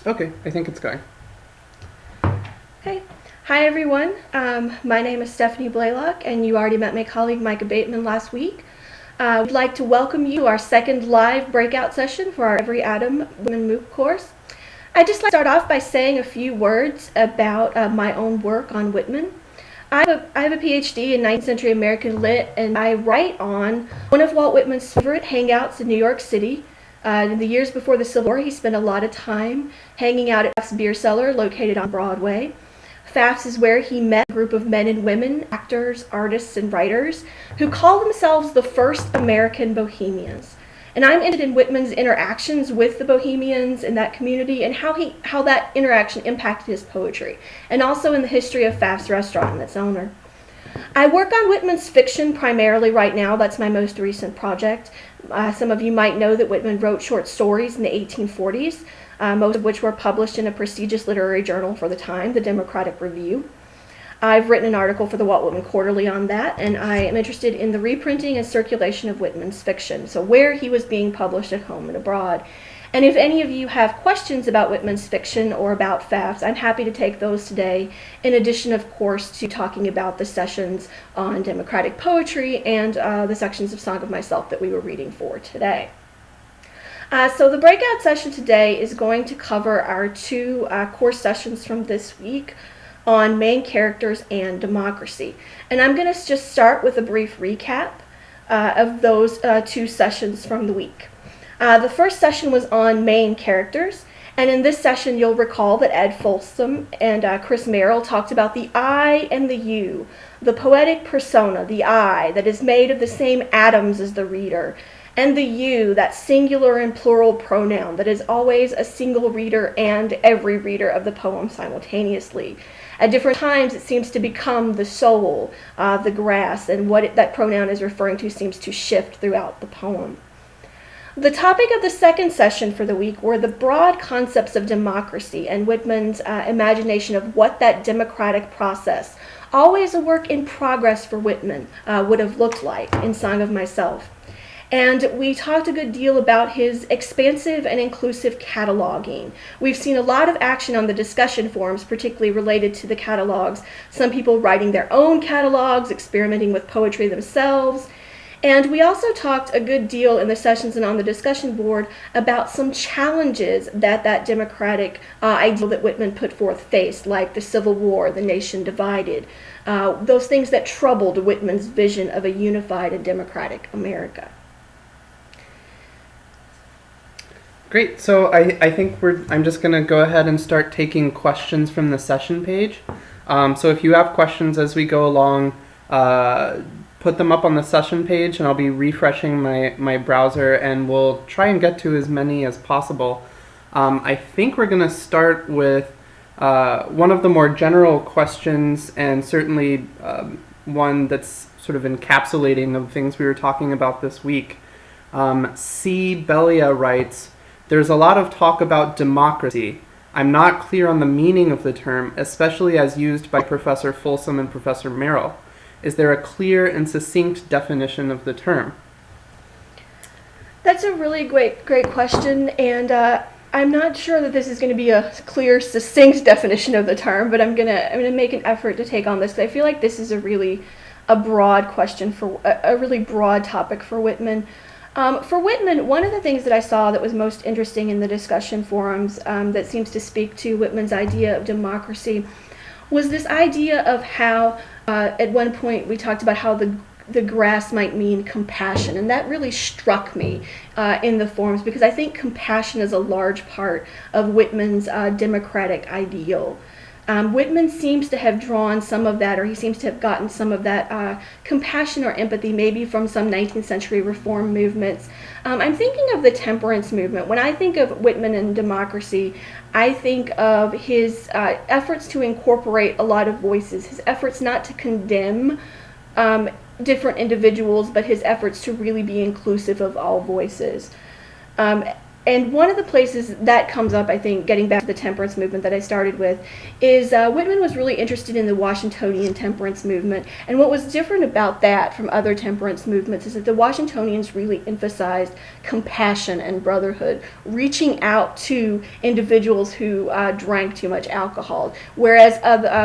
Okay, I think it's going. Okay. Hi, everyone. My name is Stephanie Blaylock, and you already met my colleague Micah Bateman last week. We'd like to welcome you to our second live breakout session for our Every Atom Women MOOC course. I'd just like to start off by saying a few words about my own work on Whitman. I have a PhD in 19th century American Lit, and I write on one of Walt Whitman's favorite hangouts in New York City. In the years before the Civil War, he spent a lot of time hanging out at Pfaff's Beer Cellar, located on Broadway. Pfaff's is where he met a group of men and women, actors, artists, and writers, who call themselves the first American Bohemians. And I'm interested in Whitman's interactions with the Bohemians in that community and how that interaction impacted his poetry, and also in the history of Pfaff's restaurant and its owner. I work on Whitman's fiction primarily right now. That's my most recent project. Some of you might know that Whitman wrote short stories in the 1840s, most of which were published in a prestigious literary journal for the time, the Democratic Review. I've written an article for the Walt Whitman Quarterly on that, and I am interested in the reprinting and circulation of Whitman's fiction, so where he was being published at home and abroad. And if any of you have questions about Whitman's fiction or about Pfaff's, I'm happy to take those today, in addition, of course, to talking about the sessions on democratic poetry and the sections of Song of Myself that we were reading for today. So the breakout session today is going to cover our two course sessions from this week on main characters and democracy. And I'm going to just start with a brief recap of those two sessions from the week. The first session was on main characters, and in this session you'll recall that Ed Folsom and Chris Merrill talked about the I and the you, the poetic persona, the I, that is made of the same atoms as the reader, and the you, that singular and plural pronoun that is always a single reader and every reader of the poem simultaneously. At different times it seems to become the soul, the grass, and what that pronoun is referring to seems to shift throughout the poem. The topic of the second session for the week were the broad concepts of democracy and Whitman's imagination of what that democratic process, always a work in progress for Whitman, would have looked like in Song of Myself. And we talked a good deal about his expansive and inclusive cataloging. We've seen a lot of action on the discussion forums, particularly related to the catalogs. Some people writing their own catalogs, experimenting with poetry themselves. And we also talked a good deal in the sessions and on the discussion board about some challenges that democratic ideal that Whitman put forth faced, like the Civil War, the nation divided, those things that troubled Whitman's vision of a unified and democratic America. Great, so I think I'm just going to go ahead and start taking questions from the session page. So if you have questions as we go along, put them up on the session page, and I'll be refreshing my browser, and we'll try and get to as many as possible. I think we're going to start with one of the more general questions, and certainly one that's sort of encapsulating of things we were talking about this week. C. Belia writes, "There's a lot of talk about democracy. I'm not clear on the meaning of the term, especially as used by Professor Folsom and Professor Merrill. Is there a clear and succinct definition of the term?" That's a really great question, and I'm not sure that this is going to be a clear, succinct definition of the term, but I'm gonna make an effort to take on this, because I feel like this is a broad question for a really broad topic for Whitman. For Whitman, one of the things that I saw that was most interesting in the discussion forums that seems to speak to Whitman's idea of democracy was this idea of how, at one point we talked about how the grass might mean compassion, and that really struck me in the forums, because I think compassion is a large part of Whitman's democratic ideal. Whitman seems to have drawn some of that, or he seems to have gotten some of that compassion or empathy maybe from some 19th century reform movements. I'm thinking of the temperance movement. When I think of Whitman and democracy, I think of his efforts to incorporate a lot of voices, his efforts not to condemn different individuals, but his efforts to really be inclusive of all voices. And one of the places that comes up, I think, getting back to the temperance movement that I started with, is Whitman was really interested in the Washingtonian temperance movement. And what was different about that from other temperance movements is that the Washingtonians really emphasized compassion and brotherhood, reaching out to individuals who drank too much alcohol. Whereas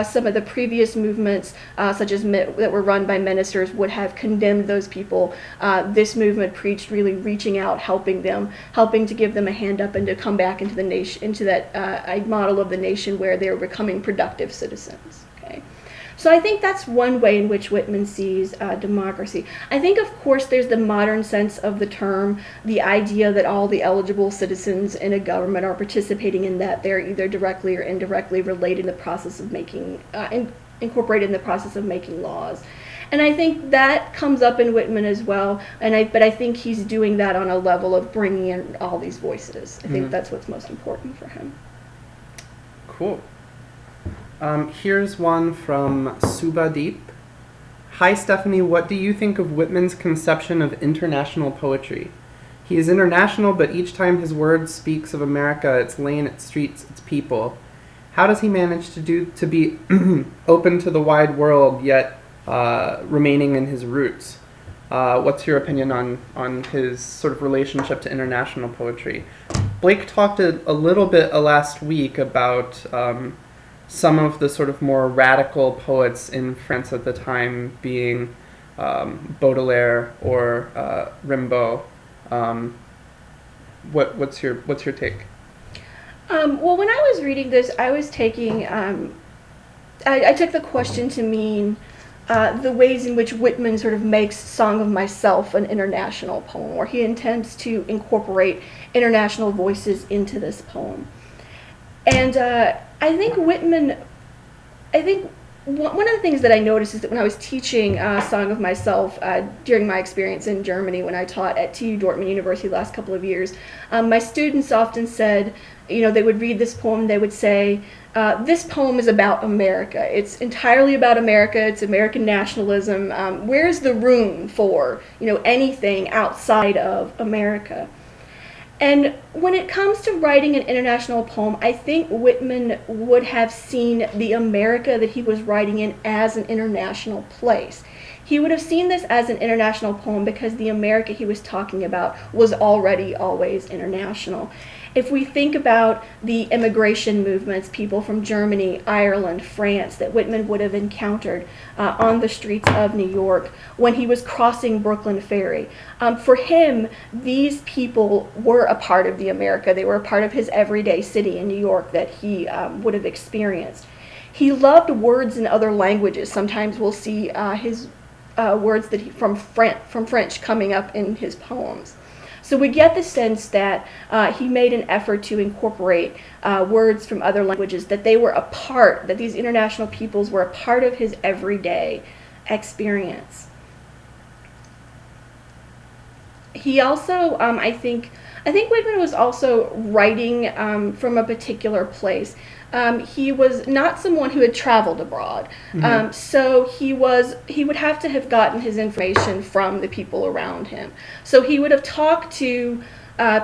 some of the previous movements, such as that were run by ministers, would have condemned those people. This movement preached really reaching out, helping to give them a hand up and to come back into the nation, into that model of the nation where they're becoming productive citizens. Okay, so I think that's one way in which Whitman sees democracy. I think, of course, there's the modern sense of the term, the idea that all the eligible citizens in a government are participating in that. They're either directly or indirectly related in the process of making, incorporated in the process of making laws. And I think that comes up in Whitman as well. But I think he's doing that on a level of bringing in all these voices. I think that's what's most important for him. Cool. Here's one from Subhadeep. Hi, Stephanie. What do you think of Whitman's conception of international poetry? He is international, but each time his words speaks of America, its land, its streets, its people. How does he manage to be open to the wide world, yet remaining in his roots? What's your opinion on his sort of relationship to international poetry? Blake talked a little bit last week about some of the sort of more radical poets in France at the time, being Baudelaire or Rimbaud. What's your take? Well, when I was reading this, I was taking I took the question to mean the ways in which Whitman sort of makes Song of Myself an international poem, where he intends to incorporate international voices into this poem. And I think one of the things that I noticed is that when I was teaching Song of Myself during my experience in Germany, when I taught at TU Dortmund University the last couple of years, my students often said, they would read this poem, they would say, this poem is about America. It's entirely about America. It's American nationalism. Where's the room for, anything outside of America? And when it comes to writing an international poem, I think Whitman would have seen the America that he was writing in as an international place. He would have seen this as an international poem because the America he was talking about was already always international. If we think about the immigration movements, people from Germany, Ireland, France, that Whitman would have encountered on the streets of New York when he was crossing Brooklyn Ferry. For him, these people were a part of the America. They were a part of his everyday city in New York that he would have experienced. He loved words in other languages. Sometimes we'll see his words from French coming up in his poems. So we get the sense that he made an effort to incorporate words from other languages, that they were that these international peoples were a part of his everyday experience. He also, I think Whitman was also writing from a particular place. He was not someone who had traveled abroad, so he would have to have gotten his information from the people around him. So he would have talked to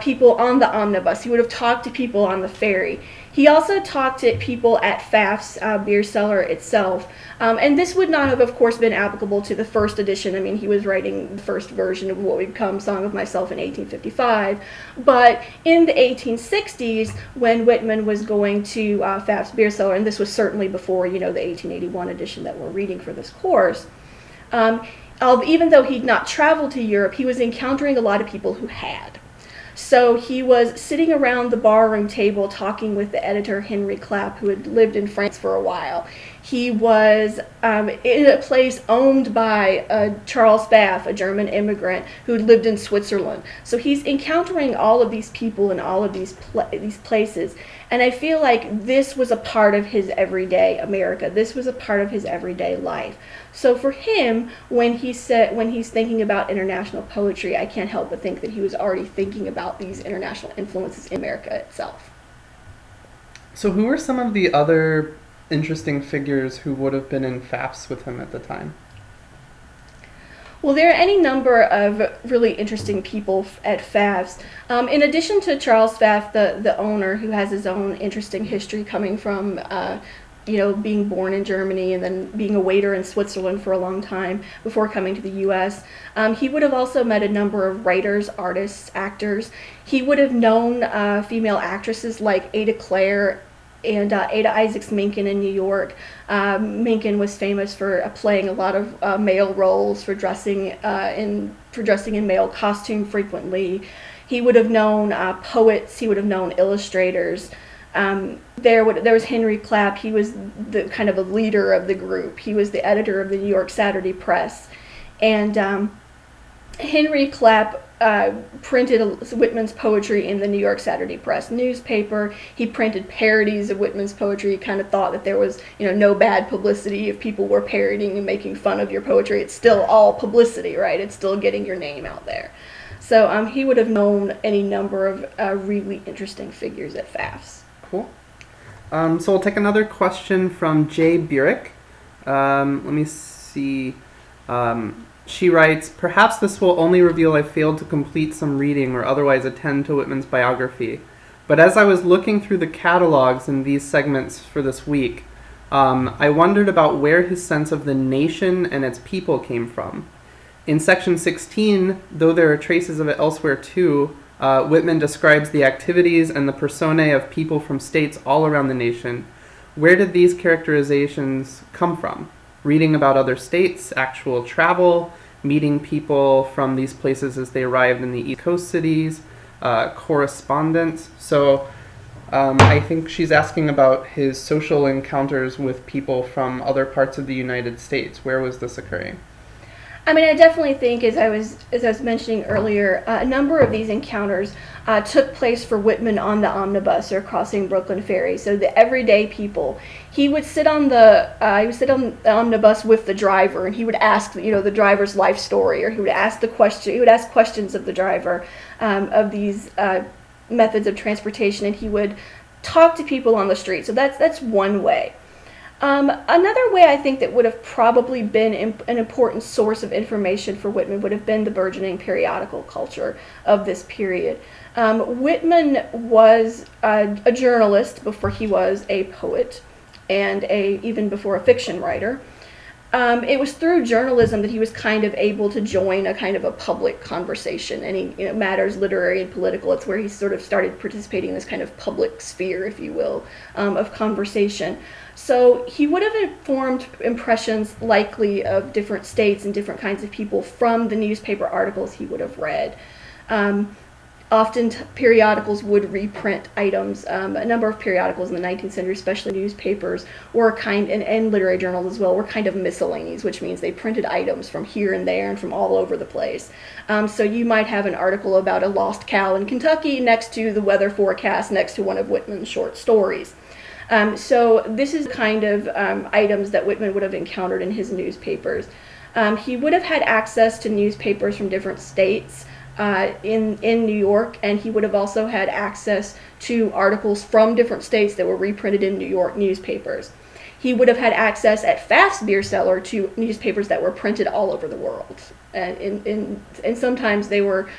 people on the omnibus. He would have talked to people on the ferry. He also talked to people at Pfaff's beer cellar itself. And this would not have, of course, been applicable to the first edition. I mean, he was writing the first version of what would become Song of Myself in 1855. But in the 1860s, when Whitman was going to Pfaff's beer cellar, and this was certainly before, the 1881 edition that we're reading for this course, even though he'd not traveled to Europe, he was encountering a lot of people who had. So he was sitting around the barroom table talking with the editor, Henry Clapp, who had lived in France for a while. He was in a place owned by Charles Pfaff, a German immigrant who had lived in Switzerland. So he's encountering all of these people in all of these places. And I feel like this was a part of his everyday America. This was a part of his everyday life. So for him, when he's thinking about international poetry, I can't help but think that he was already thinking about these international influences in America itself. So who were some of the other interesting figures who would have been in Pfaff's with him at the time? Well, there are any number of really interesting people at Pfaff's. In addition to Charles Pfaff, the owner, who has his own interesting history coming from, being born in Germany and then being a waiter in Switzerland for a long time before coming to the U.S. He would have also met a number of writers, artists, actors. He would have known female actresses like Ada Clare and Ada Isaacs Menken in New York. Menken was famous for playing a lot of male roles, for dressing in male costume frequently. He would have known poets. He would have known illustrators. There was Henry Clapp. He was the kind of a leader of the group. He was the editor of the New York Saturday Press, and Henry Clapp printed Whitman's poetry in the New York Saturday Press newspaper. He printed parodies of Whitman's poetry. He kind of thought that there was, no bad publicity if people were parodying and making fun of your poetry. It's still all publicity, right? It's still getting your name out there. So he would have known any number of really interesting figures at Pfaff's. Cool. So we'll take another question from Jay Burek. Let me see. She writes, perhaps this will only reveal I failed to complete some reading or otherwise attend to Whitman's biography. But as I was looking through the catalogs in these segments for this week, I wondered about where his sense of the nation and its people came from. In section 16, though there are traces of it elsewhere too, Whitman describes the activities and the personae of people from states all around the nation. Where did these characterizations come from? Reading about other states, actual travel, meeting people from these places as they arrived in the East Coast cities, correspondence. So I think she's asking about his social encounters with people from other parts of the United States. Where was this occurring? I mean, I definitely think, as I was mentioning earlier, a number of these encounters took place for Whitman on the omnibus or crossing Brooklyn Ferry. So the everyday people, he would sit on the omnibus with the driver, and he would ask, the driver's life story, or he would ask questions of the driver of these methods of transportation, and he would talk to people on the street. So that's one way. Another way I think that would have probably been an important source of information for Whitman would have been the burgeoning periodical culture of this period. Whitman was a journalist before he was a poet, and even before a fiction writer. It was through journalism that he was kind of able to join a kind of a public conversation, any matters literary and political. It's where he sort of started participating in this kind of public sphere, if you will, of conversation. So he would have formed impressions likely of different states and different kinds of people from the newspaper articles he would have read. Often periodicals would reprint items. A number of periodicals in the 19th century, especially newspapers, were and literary journals as well, were kind of miscellanies, which means they printed items from here and there and from all over the place. So you might have an article about a lost cow in Kentucky next to the weather forecast next to one of Whitman's short stories. So this is the kind of items that Whitman would have encountered in his newspapers. He would have had access to newspapers from different states in New York, and he would have also had access to articles from different states that were reprinted in New York newspapers. He would have had access at Pfaff's beer cellar to newspapers that were printed all over the world, and sometimes they were.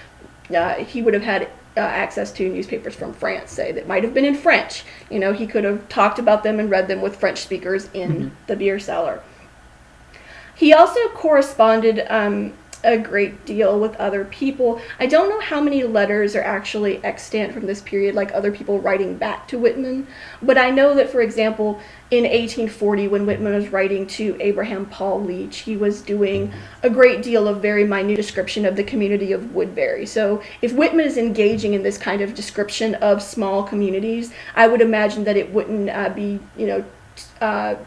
He would have had access to newspapers from France, say, that might have been in French. He could have talked about them and read them with French speakers in the beer cellar. He also corresponded a great deal with other people. I don't know how many letters are actually extant from this period, like other people writing back to Whitman, but I know that, for example, in 1840, when Whitman was writing to Abraham Paul Leach, he was doing a great deal of very minute description of the community of Woodbury. So if Whitman is engaging in this kind of description of small communities, I would imagine that it wouldn't be,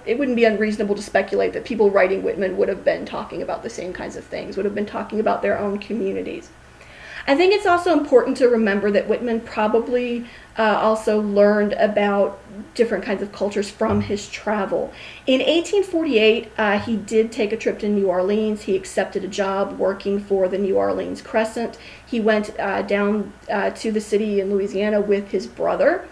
it wouldn't be unreasonable to speculate that people writing Whitman would have been talking about the same kinds of things, would have been talking about their own communities. I think it's also important to remember that Whitman probably also learned about different kinds of cultures from his travel. In 1848, he did take a trip to New Orleans. He accepted a job working for the New Orleans Crescent. He went down to the city in Louisiana with his brother.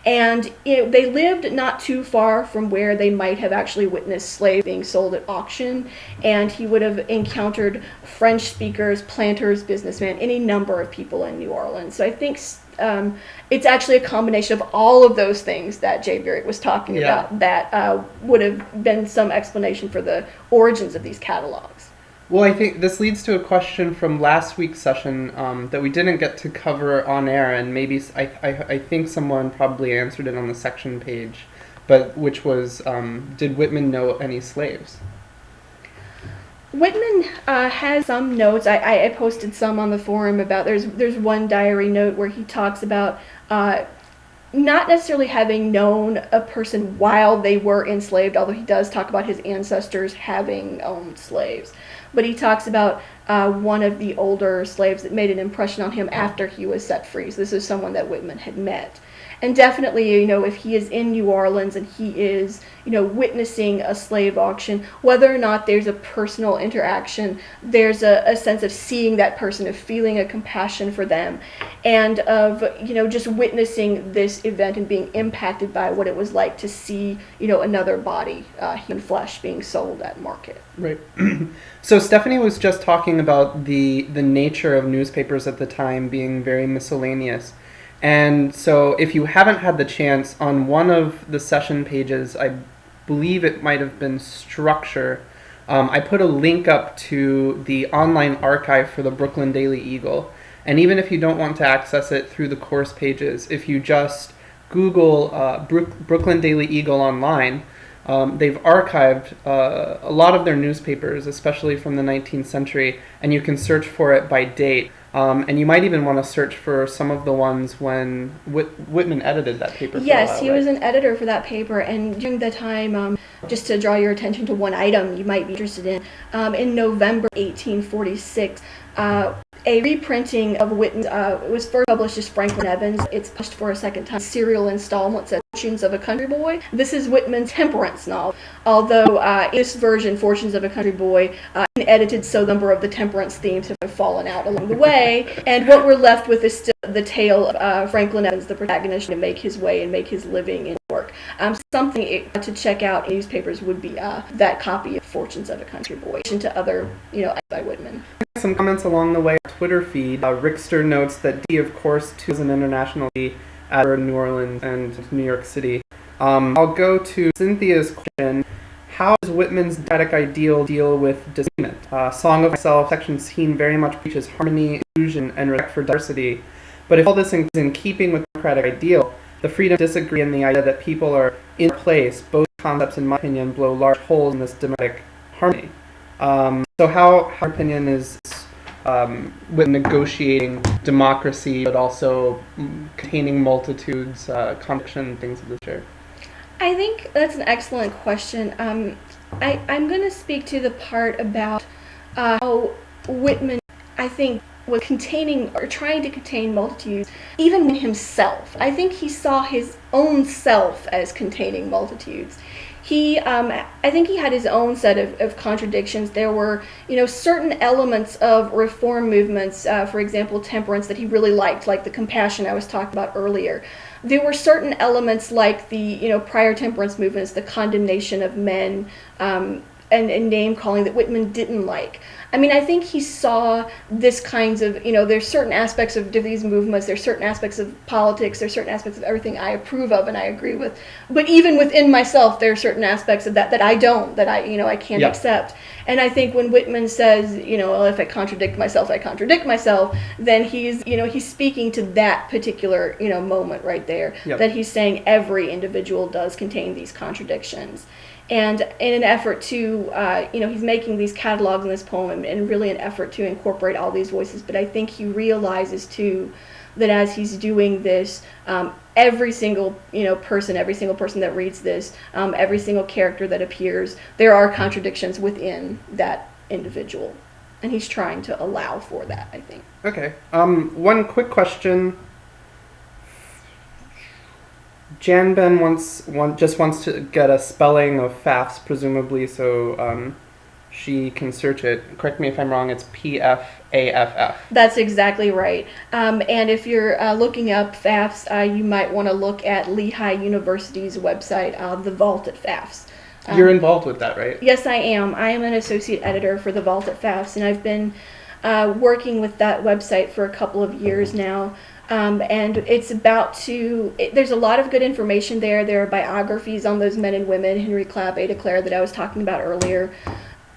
And they lived not too far from where they might have actually witnessed slaves being sold at auction, and he would have encountered French speakers, planters, businessmen, any number of people in New Orleans. So I think it's actually a combination of all of those things that Jay Barrett was talking about that would have been some explanation for the origins of these catalogs. Well, I think this leads to a question from last week's session that we didn't get to cover on air, and maybe I think someone probably answered it on the section page, but which was, did Whitman know any slaves? Whitman has some notes. I posted some on the forum about, there's one diary note where he talks about not necessarily having known a person while they were enslaved, although he does talk about his ancestors having owned slaves. But he talks about one of the older slaves that made an impression on him after he was set free. So this is someone that Whitman had met. And definitely, if he is in New Orleans and he is, witnessing a slave auction, whether or not there's a personal interaction, there's a sense of seeing that person, of feeling a compassion for them, and of, just witnessing this event and being impacted by what it was like to see, another body, human flesh being sold at market. Right. So Stephanie was just talking about the nature of newspapers at the time being very miscellaneous. And so if you haven't had the chance, on one of the session pages, I believe it might have been Structure, I put a link up to the online archive for the Brooklyn Daily Eagle. And even if you don't want to access it through the course pages, if you just Google Brooklyn Daily Eagle online, they've archived a lot of their newspapers, especially from the 19th century, and you can search for it by date. And you might even want to search for some of the ones when Whitman edited that paper. Yes, he was an editor for that paper, and during the time, just to draw your attention to one item you might be interested in November 1846, a reprinting of Whitman's, it was first published as Franklin Evans. It's published for a second time, serial installment, says Fortunes of a Country Boy. This is Whitman's temperance novel, although in this version, Fortunes of a Country Boy, edited so the number of the temperance themes have fallen out along the way, and what we're left with is still the tale of Franklin Evans, the protagonist, to make his way and make his living in New York. Something to check out in newspapers would be that copy of Fortunes of a Country Boy, in addition to other, by Whitman. Some comments along the way. Twitter feed. Rickster notes that D, of course, too, is an international D at New Orleans and New York City. I'll go to Cynthia's question. How does Whitman's democratic ideal deal with disagreement? Song of Myself, section scene very much preaches harmony, inclusion, and respect for diversity. But if all this is in keeping with the democratic ideal, the freedom to disagree and the idea that people are in place, both concepts, in my opinion, blow large holes in this democratic harmony. So how her opinion is with negotiating democracy, but also containing multitudes, contradiction, things of the sort? I think that's an excellent question. I'm going to speak to the part about how Whitman, I think, was containing or trying to contain multitudes, even in himself. I think he saw his own self as containing multitudes. I think he had his own set of contradictions. There were, certain elements of reform movements, for example, temperance, that he really liked, like the compassion I was talking about earlier. There were certain elements like the, prior temperance movements, the condemnation of men, and name calling that Whitman didn't like. I mean, I think he saw this kinds of, there's certain aspects of these movements, there's certain aspects of politics, there's certain aspects of everything I approve of and I agree with. But even within myself, there are certain aspects of that I don't, that I can't accept. And I think when Whitman says, well, if I contradict myself, I contradict myself, then he's speaking to that particular, moment right there, that he's saying every individual does contain these contradictions. And in an effort to, he's making these catalogs in this poem and really an effort to incorporate all these voices. But I think he realizes, too, that as he's doing this, every single, person that reads this, every single character that appears, there are contradictions within that individual. And he's trying to allow for that, I think. Okay. One quick question. Jan Ben just wants to get a spelling of FAFs, presumably, so she can search it. Correct me if I'm wrong, it's PFAFF. That's exactly right. And if you're looking up FAFS, you might want to look at Lehigh University's website, the Vault at FAFS. You're involved with that, right? Yes, I am. I am an associate editor for the Vault at FAFS, and I've been working with that website for a couple of years now. And it's there's a lot of good information there. There are biographies on those men and women, Henry Clapp, Ada Clare, that I was talking about earlier.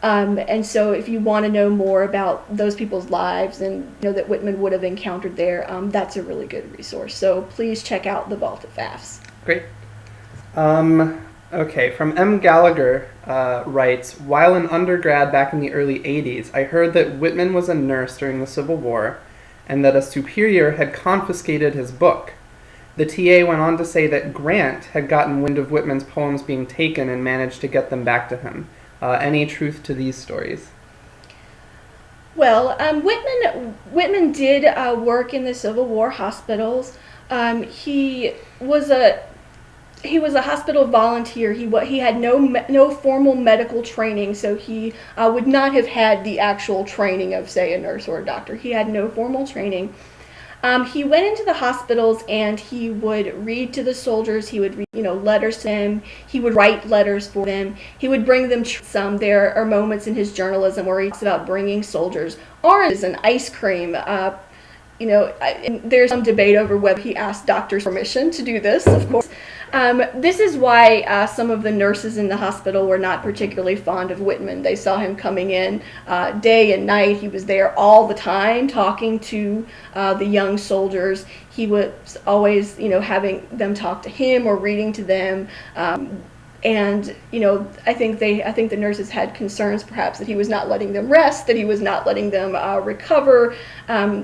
And so if you want to know more about those people's lives and that Whitman would have encountered there, that's a really good resource. So please check out the Vault at FAFS. Great. Okay, from M. Gallagher writes, while an undergrad back in the early 80s, I heard that Whitman was a nurse during the Civil War and that a superior had confiscated his book. The TA went on to say that Grant had gotten wind of Whitman's poems being taken and managed to get them back to him. Any truth to these stories? Well, Whitman did work in the Civil War hospitals. He was a hospital volunteer. He had no formal medical training, so he would not have had the actual training of, say, a nurse or a doctor. He had no formal training. He went into the hospitals and he would read to the soldiers. He would read, letters to them. He would write letters for them. He would bring them some. There are moments in his journalism where he talks about bringing soldiers oranges and ice cream. There's some debate over whether he asked doctors permission to do this, of course. This is why some of the nurses in the hospital were not particularly fond of Whitman. They saw him coming in day and night. He was there all the time talking to the young soldiers. He was always, having them talk to him or reading to them. And I think the nurses had concerns perhaps that he was not letting them rest, that he was not letting them recover.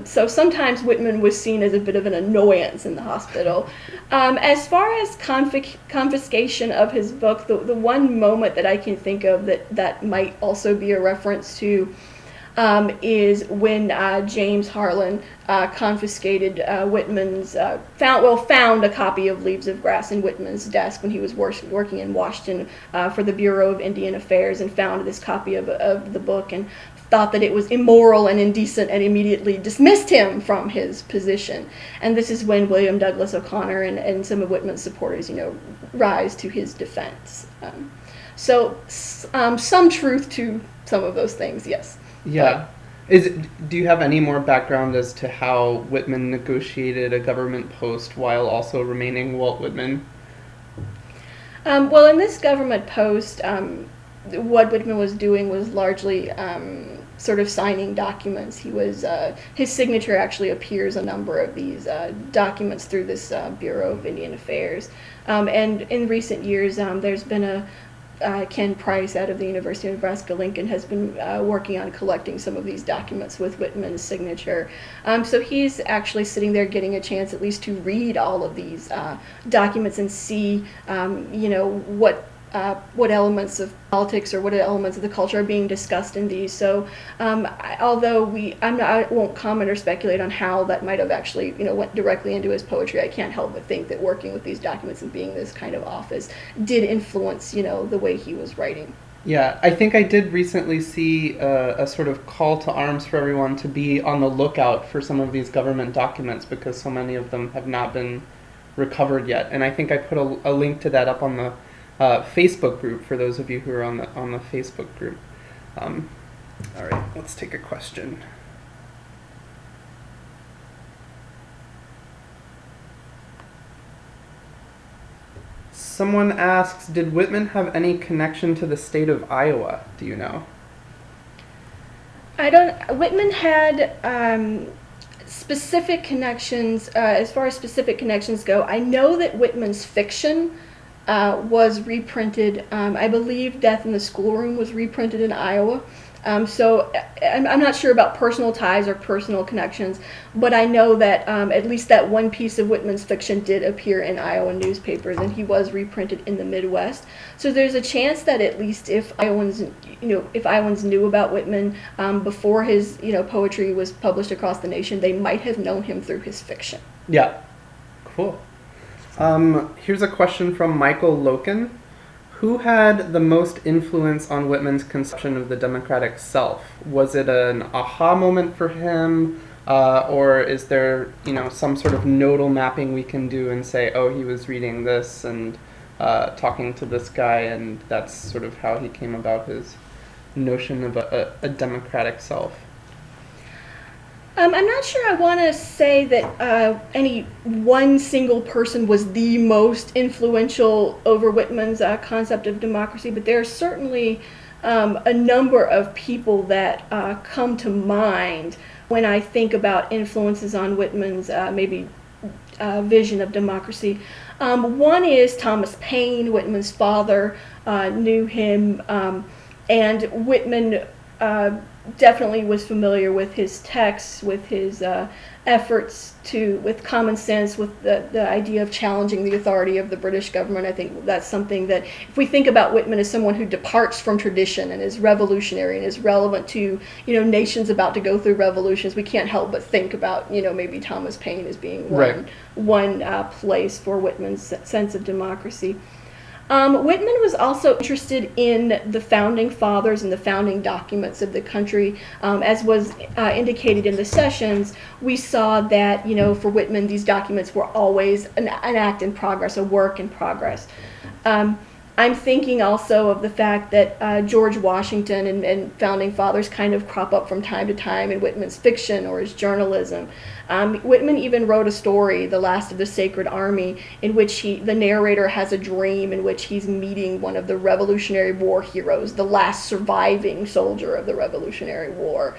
So sometimes Whitman was seen as a bit of an annoyance in the hospital. As far as confiscation of his book, the one moment that I can think of that might also be a reference to is when James Harlan confiscated Whitman's, found a copy of Leaves of Grass in Whitman's desk when he was working in Washington for the Bureau of Indian Affairs, and found this copy of the book and thought that it was immoral and indecent and immediately dismissed him from his position. And this is when William Douglas O'Connor and some of Whitman's supporters, rise to his defense. So some truth to some of those things, yes. Yeah. Do you have any more background as to how Whitman negotiated a government post while also remaining Walt Whitman? Well, in this government post, what Whitman was doing was largely sort of signing documents. His signature actually appears on a number of these documents through this Bureau of Indian Affairs. And in recent years, there's been Ken Price out of the University of Nebraska-Lincoln has been working on collecting some of these documents with Whitman's signature. So he's actually sitting there getting a chance at least to read all of these documents and see, what elements of politics or what elements of the culture are being discussed in these. So although I won't comment or speculate on how that might have actually went directly into his poetry, I can't help but think that working with these documents and being this kind of office did influence the way he was writing. Yeah, I think I did recently see a sort of call to arms for everyone to be on the lookout for some of these government documents because so many of them have not been recovered yet. And I think I put a link to that up on the Facebook group for those of you who are on the Facebook group. All right, let's take a question. Someone asks, did Whitman have any connection to the state of Iowa? Do you know? Whitman had specific connections. As far as specific connections go, I know that Whitman's fiction was reprinted. I believe Death in the Schoolroom was reprinted in Iowa. So I'm not sure about personal ties or personal connections, but I know that at least that one piece of Whitman's fiction did appear in Iowa newspapers, and he was reprinted in the Midwest. So there's a chance that at least if Iowans knew about Whitman before his poetry was published across the nation, they might have known him through his fiction. Yeah, cool. Here's a question from Michael Loken, Who had the most influence on Whitman's conception of the democratic self? Was it an aha moment for him, or is there, some sort of nodal mapping we can do and say, oh, he was reading this and talking to this guy, and that's sort of how he came about his notion of a democratic self? I'm not sure I want to say that any one single person was the most influential over Whitman's concept of democracy, but there are certainly a number of people that come to mind when I think about influences on Whitman's vision of democracy. One is Thomas Paine. Whitman's father knew him, and Whitman definitely was familiar with his texts, with his efforts with common sense, with the idea of challenging the authority of the British government. I think that's something that, if we think about Whitman as someone who departs from tradition and is revolutionary and is relevant to, nations about to go through revolutions, we can't help but think about, maybe Thomas Paine as being one place for Whitman's sense of democracy. Whitman was also interested in the founding fathers and the founding documents of the country. As was indicated in the sessions, we saw that, for Whitman, these documents were always an act in progress, a work in progress. I'm thinking also of the fact that George Washington and founding fathers kind of crop up from time to time in Whitman's fiction or his journalism. Whitman even wrote a story, The Last of the Sacred Army, in which the narrator has a dream in which he's meeting one of the Revolutionary War heroes, the last surviving soldier of the Revolutionary War.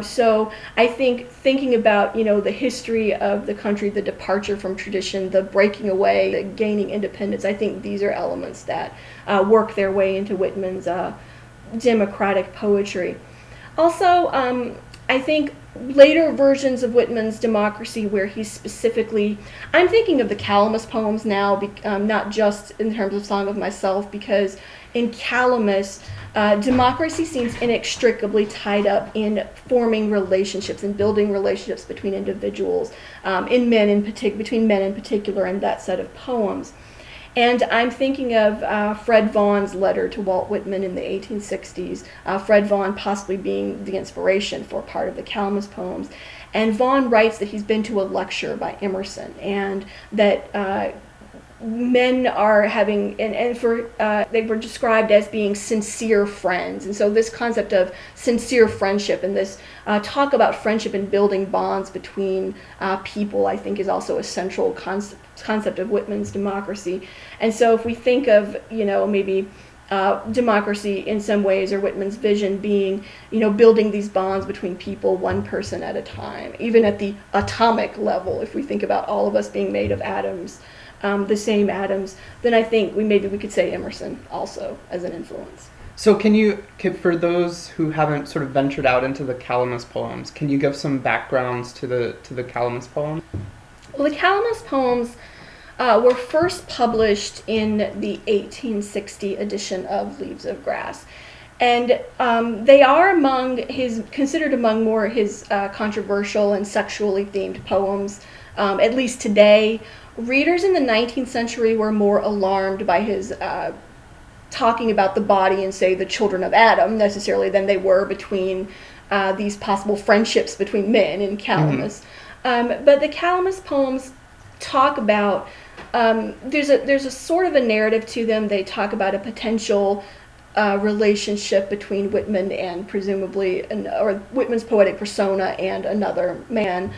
So I think thinking about, the history of the country, the departure from tradition, the breaking away, the gaining independence, I think these are elements that work their way into Whitman's democratic poetry. Also, I think later versions of Whitman's democracy where he's specifically, I'm thinking of the Calamus poems now, not just in terms of Song of Myself, because in Calamus, democracy seems inextricably tied up in forming relationships and building relationships between individuals, between men in particular, in that set of poems. And I'm thinking of Fred Vaughan's letter to Walt Whitman in the 1860s, Fred Vaughan possibly being the inspiration for part of the Calamus poems. And Vaughan writes that he's been to a lecture by Emerson, and that men are having, they were described as being sincere friends. And so this concept of sincere friendship and this talk about friendship and building bonds between people, I think, is also a central concept of Whitman's democracy. And so if we think of, maybe democracy in some ways, or Whitman's vision being, building these bonds between people, one person at a time, even at the atomic level, if we think about all of us being made of atoms, the same atoms, then I think we could say Emerson also as an influence. So for those who haven't sort of ventured out into the Calamus poems, can you give some backgrounds to the Calamus poems? Well, the Calamus poems were first published in the 1860 edition of Leaves of Grass. And they are considered among more his controversial and sexually themed poems, at least today. Readers in the 19th century were more alarmed by his talking about the body and, say, the children of Adam necessarily than they were between these possible friendships between men in Calamus. But the Calamus poems talk about, there's a sort of a narrative to them. They talk about a potential relationship between Whitman and or Whitman's poetic persona and another man,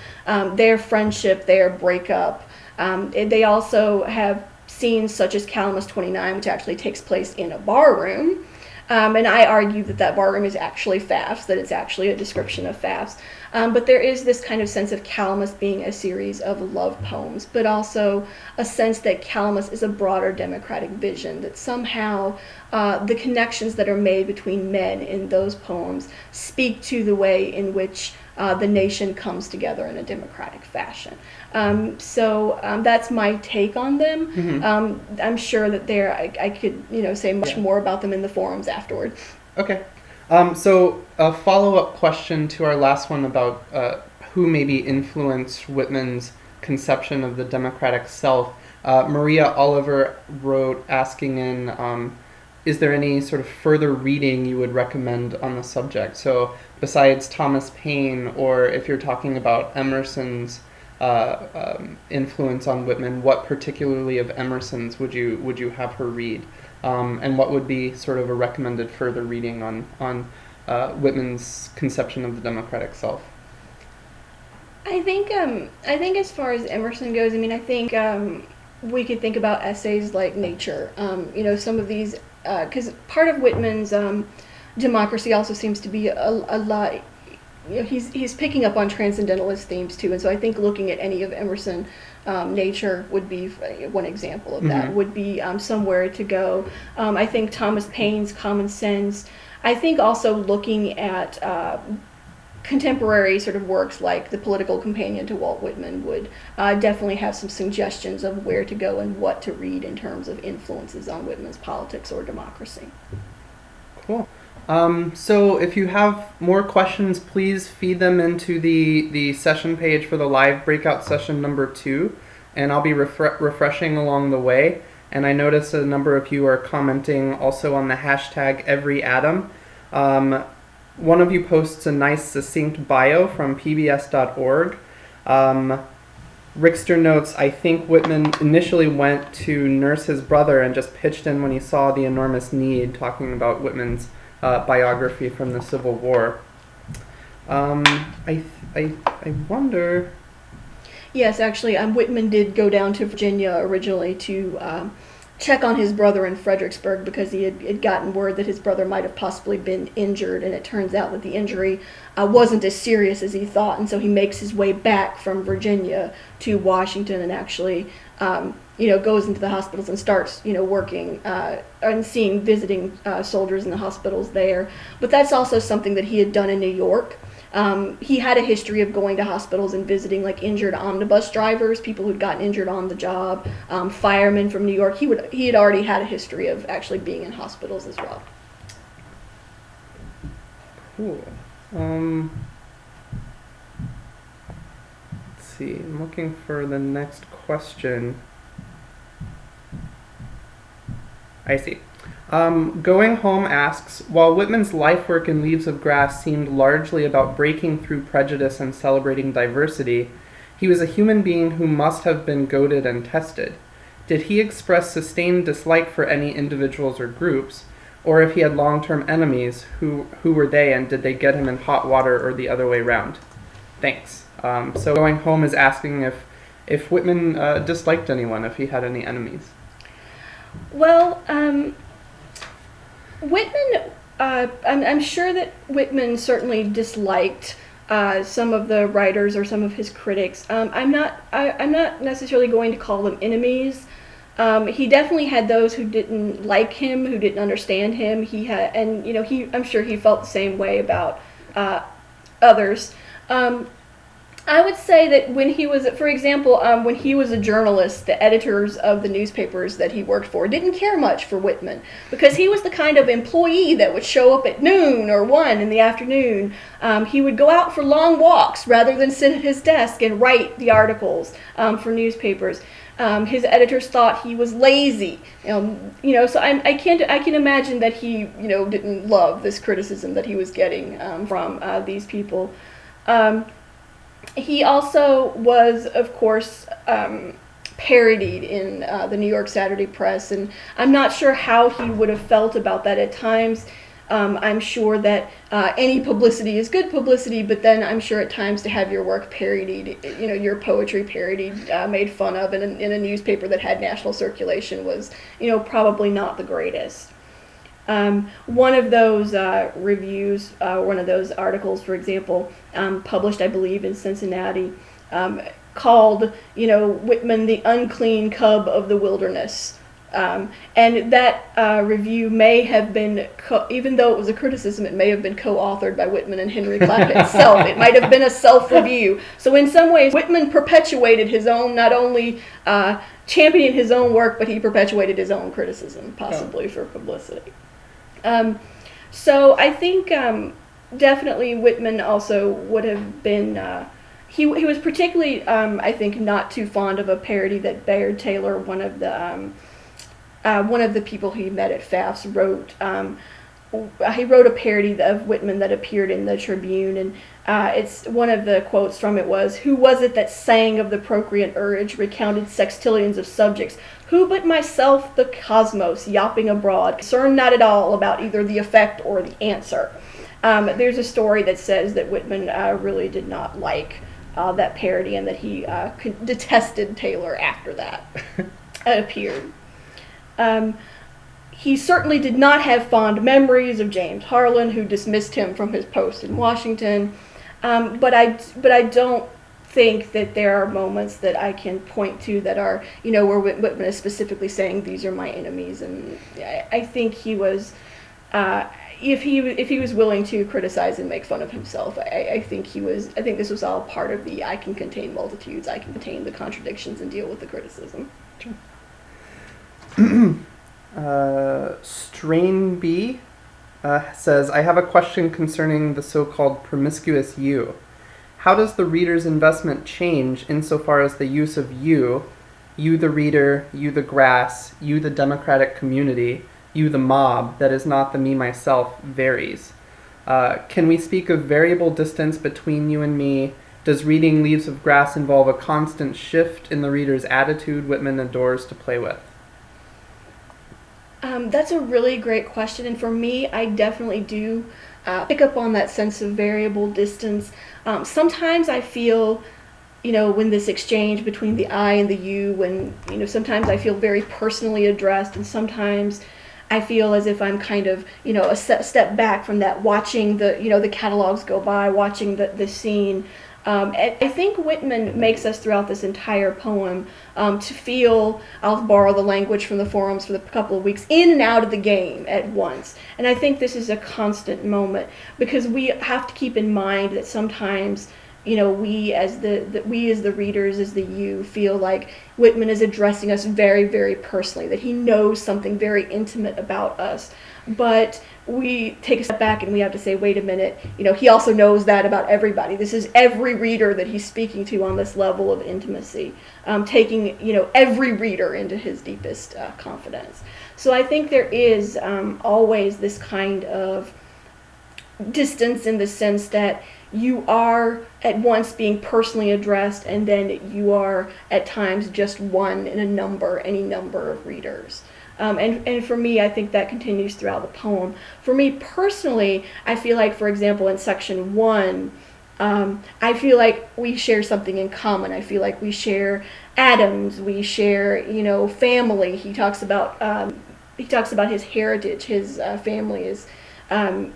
their friendship, their breakup. They also have scenes such as Calamus 29, which actually takes place in a barroom. And I argue that barroom is actually Pfaff's, that it's actually a description of Pfaff's. But there is this kind of sense of Calamus being a series of love poems, but also a sense that Calamus is a broader democratic vision, that somehow the connections that are made between men in those poems speak to the way in which the nation comes together in a democratic fashion. So that's my take on them. Mm-hmm. I'm sure that I could say much more about them in the forums afterward. Okay. So a follow-up question to our last one about who maybe influenced Whitman's conception of the democratic self. Maria Oliver wrote asking in is there any sort of further reading you would recommend on the subject? So besides Thomas Paine, or if you're talking about Emerson's influence on Whitman, what particularly of Emerson's would you have her read? And what would be sort of a recommended further reading on Whitman's conception of the democratic self? I think as far as Emerson goes, I mean, I think we could think about essays like Nature. Some of these, because part of Whitman's democracy also seems to be a lot. He's picking up on transcendentalist themes too, and so I think looking at any of Emerson, Nature would be one example of that. Would be somewhere to go. I think Thomas Paine's Common Sense. I think also looking at contemporary sort of works like The Political Companion to Walt Whitman would definitely have some suggestions of where to go and what to read in terms of influences on Whitman's politics or democracy. Cool. So if you have more questions, please feed them into the session page for the live breakout session number 2, and I'll be refreshing along the way. And I notice a number of you are commenting also on the hashtag #EveryAtom. One of you posts a nice succinct bio from pbs.org. Rickster notes, I think Whitman initially went to nurse his brother and just pitched in when he saw the enormous need, talking about Whitman's biography from the Civil War. I wonder... Yes, actually, Whitman did go down to Virginia originally to check on his brother in Fredericksburg because he had gotten word that his brother might have possibly been injured, and it turns out that the injury wasn't as serious as he thought, and so he makes his way back from Virginia to Washington and actually goes into the hospitals and starts working and visiting soldiers in the hospitals there. But that's also something that he had done in New York. He had a history of going to hospitals and visiting like injured omnibus drivers, people who'd gotten injured on the job, firemen from New York. He had already had a history of actually being in hospitals as well. Cool. Let's see. I'm looking for the next question. I see. Going Home asks, while Whitman's life work in Leaves of Grass seemed largely about breaking through prejudice and celebrating diversity, he was a human being who must have been goaded and tested. Did he express sustained dislike for any individuals or groups, or if he had long-term enemies, who were they, and did they get him in hot water or the other way round? Thanks. So Going Home is asking if Whitman disliked anyone, if he had any enemies. Well, Whitman, I'm sure that Whitman certainly disliked some of the writers or some of his critics. I'm not necessarily going to call them enemies. He definitely had those who didn't like him, who didn't understand him. I'm sure he felt the same way about others. I would say that when he was, for example, when he was a journalist, the editors of the newspapers that he worked for didn't care much for Whitman because he was the kind of employee that would show up at noon or 1 in the afternoon. He would go out for long walks rather than sit at his desk and write the articles for newspapers. His editors thought he was lazy, So I can imagine that he, didn't love this criticism that he was getting from these people. He also was, of course, parodied in the New York Saturday Press, and I'm not sure how he would have felt about that at times. I'm sure that any publicity is good publicity, but then I'm sure at times to have your work parodied, your poetry parodied, made fun of in a newspaper that had national circulation was, probably not the greatest. One of those reviews, one of those articles, for example, published, I believe, in Cincinnati, called, Whitman the unclean cub of the wilderness. And that review may have been, even though it was a criticism, it may have been co-authored by Whitman and Henry Clapp itself. It might have been a self-review. So in some ways, Whitman perpetuated his own, not only championing his own work, but he perpetuated his own criticism, possibly for publicity. So I think definitely Whitman also would have been, he was particularly, I think, not too fond of a parody that Bayard Taylor, one of the one of the people he met at FAFSA he wrote a parody of Whitman that appeared in the Tribune, and it's one of the quotes from it was, "Who was it that sang of the procreant urge, recounted sextillions of subjects? Who but myself, the cosmos, yawping abroad, concerned not at all about either the effect or the answer." There's a story that says that Whitman really did not like that parody, and that he detested Taylor after that appeared. He certainly did not have fond memories of James Harlan, who dismissed him from his post in Washington. But I don't think that there are moments that I can point to that are, where Whitman is specifically saying, "These are my enemies." And I think he was, if he was willing to criticize and make fun of himself, I think this was all part of the "I can contain multitudes, I can contain the contradictions and deal with the criticism." Sure. Strain B says, "I have a question concerning the so-called promiscuous you. How does the reader's investment change insofar as the use of you the reader, you the grass, you the democratic community, you the mob, that is not the me myself, varies? Can we speak of variable distance between you and me? Does reading Leaves of Grass involve a constant shift in the reader's attitude Whitman adores to play with?" That's a really great question, and for me, I definitely do pick up on that sense of variable distance. Sometimes I feel, when this exchange between the I and the you, when, sometimes I feel very personally addressed, and sometimes I feel as if I'm kind of, a step back from that, watching the catalogs go by, watching the scene. I think Whitman makes us throughout this entire poem to feel, I'll borrow the language from the forums for the couple of weeks, in and out of the game at once. And I think this is a constant moment, because we have to keep in mind that sometimes, we as the readers, as the you, feel like Whitman is addressing us very, very personally, that he knows something very intimate about us. But we take a step back and we have to say, wait a minute, he also knows that about everybody. This is every reader that he's speaking to on this level of intimacy, taking, every reader into his deepest confidence. So I think there is always this kind of distance, in the sense that you are at once being personally addressed, and then you are at times just one in any number of readers. And for me, I think that continues throughout the poem. For me personally, I feel like, for example, in section 1, I feel like we share something in common. I feel like we share atoms, we share, family. He talks about his heritage. His family is,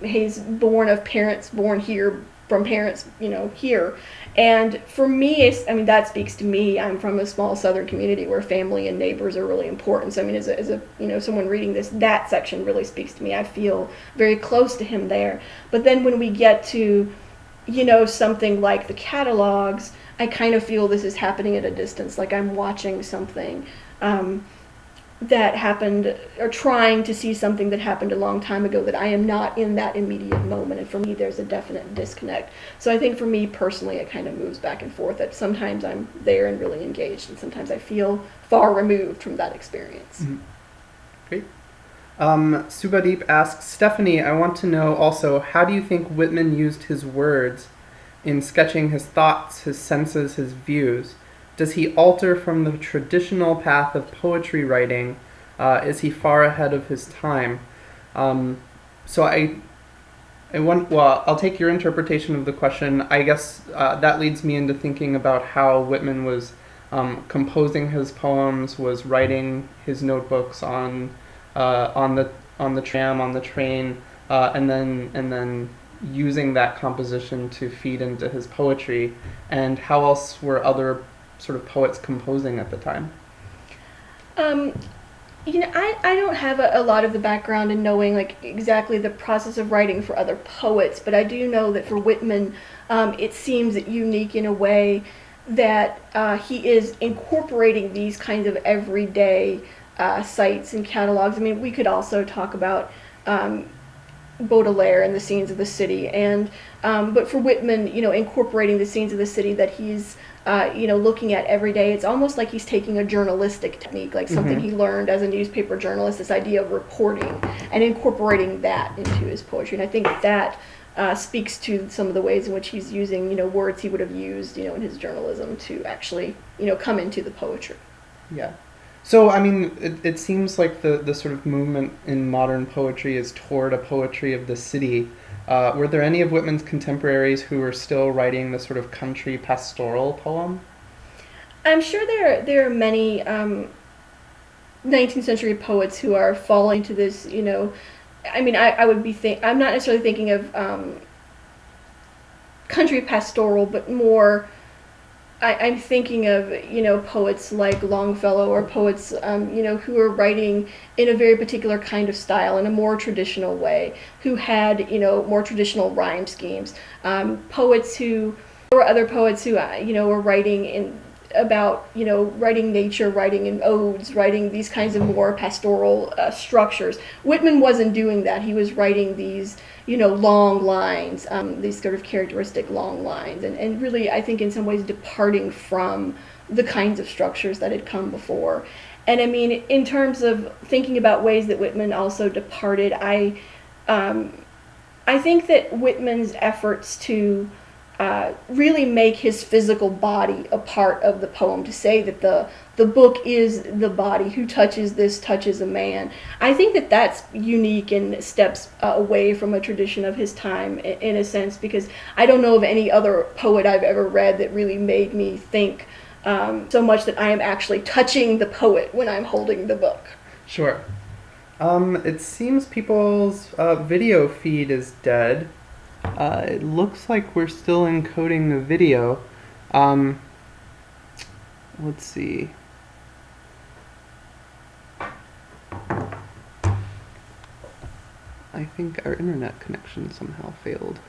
he's born of parents born here, from parents, here. And for me, that speaks to me. I'm from a small southern community where family and neighbors are really important. So as a someone reading this, that section really speaks to me. I feel very close to him there. But then when we get to, something like the catalogs, I kind of feel this is happening at a distance, like I'm watching something that happened, or trying to see something that happened a long time ago, that I am not in that immediate moment. And for me, there's a definite disconnect. So I think for me personally, it kind of moves back and forth, that sometimes I'm there and really engaged, and sometimes I feel far removed from that experience. Mm-hmm. Great. Subhadeep asks, "Stephanie, I want to know also, how do you think Whitman used his words in sketching his thoughts, his senses, his views? Does he alter from the traditional path of poetry writing? Is he far ahead of his time?" So I'll take your interpretation of the question. I guess that leads me into thinking about how Whitman was composing his poems, was writing his notebooks on the tram, on the train, and then using that composition to feed into his poetry, and how else were other sort of poets composing at the time? I don't have a lot of the background in knowing exactly the process of writing for other poets, but I do know that for Whitman, it seems unique in a way that he is incorporating these kinds of everyday sites and catalogs. We could also talk about Baudelaire and the scenes of the city, and but for Whitman, incorporating the scenes of the city that he's looking at every day. It's almost like he's taking a journalistic technique, like something he learned as a newspaper journalist, this idea of reporting and incorporating that into his poetry. And I think that speaks to some of the ways in which he's using, words he would have used, in his journalism to actually, come into the poetry. Yeah. So, I mean, it seems like the sort of movement in modern poetry is toward a poetry of the city. Were there any of Whitman's contemporaries who were still writing the sort of country pastoral poem? I'm sure there are many 19th century poets who are falling to this, I mean, I would be I'm not necessarily thinking of country pastoral, but more I'm thinking of, poets like Longfellow or poets, who are writing in a very particular kind of style, in a more traditional way, who had, more traditional rhyme schemes. Poets who, there were other poets who, were writing about, writing nature, writing in odes, writing these kinds of more pastoral structures. Whitman wasn't doing that. He was writing these, long lines, these sort of characteristic long lines, and really, I think in some ways departing from the kinds of structures that had come before. And I mean, in terms of thinking about ways that Whitman also departed, I think that Whitman's efforts to really make his physical body a part of the poem, to say that the book is the body, who touches this touches a man. I think that that's unique and steps away from a tradition of his time in a sense, because I don't know of any other poet I've ever read that really made me think so much that I am actually touching the poet when I'm holding the book. Sure. It seems people's video feed is dead. It looks like we're still encoding the video. Let's see. I think our internet connection somehow failed.